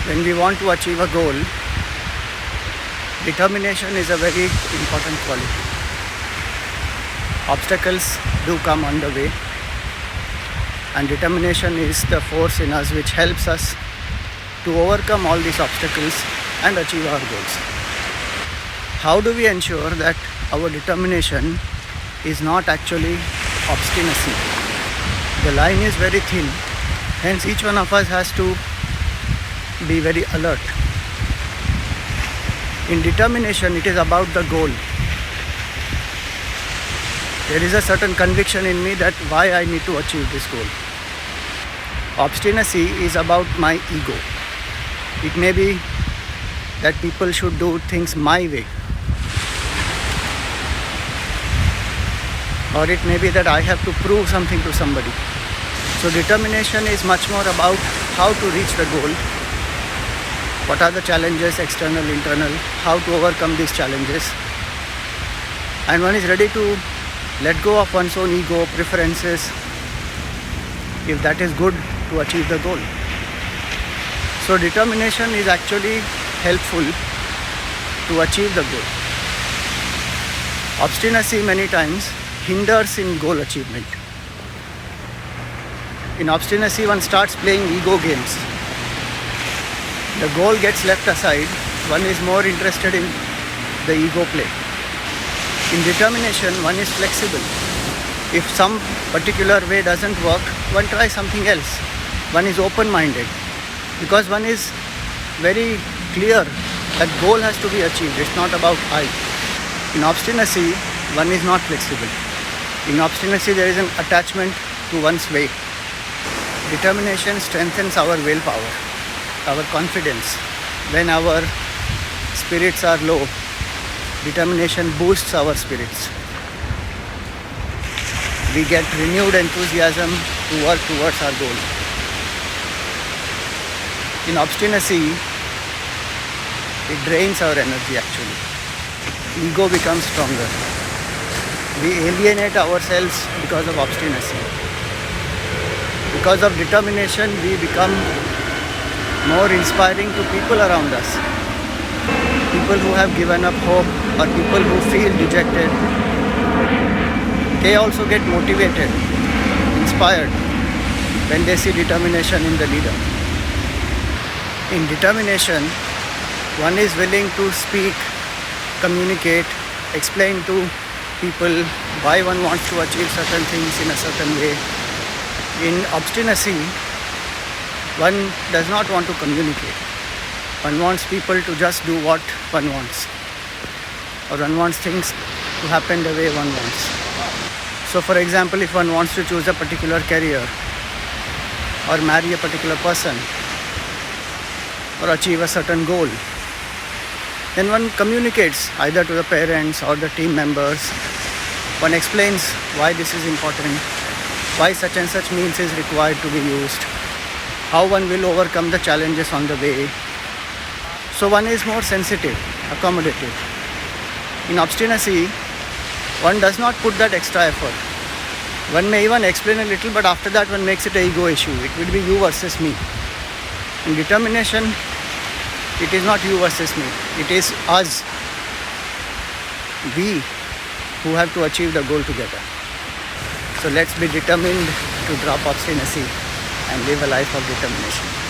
When we want to achieve a goal, determination is a very important quality. Obstacles do come on the way, and determination is the force in us which helps us to overcome all these obstacles and achieve our goals. How do we ensure that our determination is not actually obstinacy? The line is very thin, hence each one of us has to be very alert. In determination, it is about the goal. There is a certain conviction in me that why I need to achieve this goal. Obstinacy is about my ego. It may be that people should do things my way, or it may be that I have to prove something to somebody. So determination is much more about how to reach the goal. What are the challenges, external, internal, how to overcome these challenges. And one is ready to let go of one's own ego, preferences, if that is good to achieve the goal. So determination is actually helpful to achieve the goal. Obstinacy many times hinders in goal achievement. In obstinacy, one starts playing ego games. The goal gets left aside. One is more interested in the ego play. In determination, one is flexible. If some particular way doesn't work, one tries something else. One is open-minded because one is very clear that goal has to be achieved. It's not about I. In obstinacy, one is not flexible. In obstinacy, there is an attachment to one's way. Determination strengthens our willpower, our confidence. When our spirits are low, determination boosts our spirits. We get renewed enthusiasm to work towards our goal. In obstinacy, it drains our energy actually. Ego becomes stronger. We alienate ourselves because of obstinacy. Because of determination, we become more inspiring to people around us. People who have given up hope or people who feel dejected, they also get motivated, inspired when they see determination in the leader. In determination, one is willing to speak, communicate, explain to people why one wants to achieve certain things in a certain way. In obstinacy, one does not want to communicate. One wants people to just do what one wants, or one wants things to happen the way one wants. So for example, if one wants to choose a particular career, or marry a particular person, or achieve a certain goal, then one communicates either to the parents or the team members. One explains why this is important, why such and such means is required to be used, how one will overcome the challenges on the way. So one is more sensitive, accommodative. In obstinacy, one does not put that extra effort. One may even explain a little, but after that one makes it an ego issue. It will be you versus me. In determination, it is not you versus me. It is us, we, who have to achieve the goal together. So let's be determined to drop obstinacy and live a life of determination.